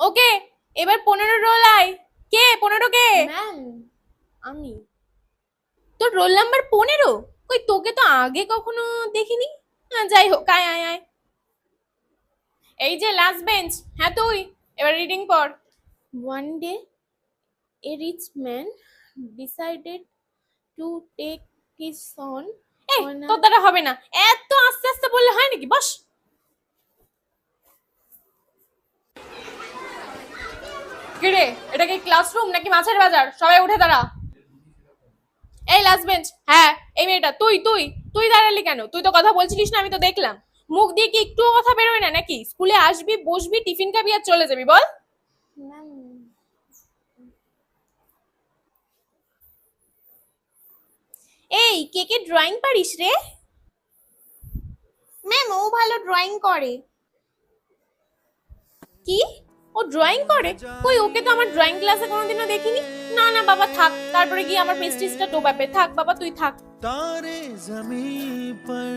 ওকে, এবার 15 রোল আয়। কে 15 কে? ম্যাম, আমি। তোর রোল নাম্বার 15? কই তোকে তো আগে কখনো দেখিনি। হ্যাঁ যাই হোক, আয় আয় আয়। এই যে লাস্ট বেঞ্চ, হ্যাঁ তুই এবার রিডিং পড়। One day, a rich man decided to take his son এই on a তোর দ্বারা হবে না, এত আস্তে আস্তে বললে হয় নাকি? বস। কিরে, এটা কি ক্লাসরুম নাকি মাছের বাজার? সবাই উঠে দাঁড়া। এই লাস্ট বেঞ্চ, হ্যাঁ এই মেয়েটা, তুই তুই তুই দাঁড়ালি কেন? তুই তো কথা বলছিলিস না, আমি তো দেখলাম। মুখ দিয়ে কি একটুও কথা বেরোয় না নাকি? স্কুলে আসবি, বসবি, টিফিন খাবি আর চলে যাবি, বল। ম্যাম। এই কে কে ড্রয়িং পারিস রে? ম্যাম, ও ভালো ড্রয়িং করে। কি? ও ড্রয়িং করে? কই ওকে তো আমার ড্রয়িং ক্লাসে কোনোদিনও দেখিনি। না না বাবা থাক, তারপরে গিয়ে আমার প্রেস্টিজটা ডোবাবে। থাক বাবা তুই থাক। तारे जमीन पर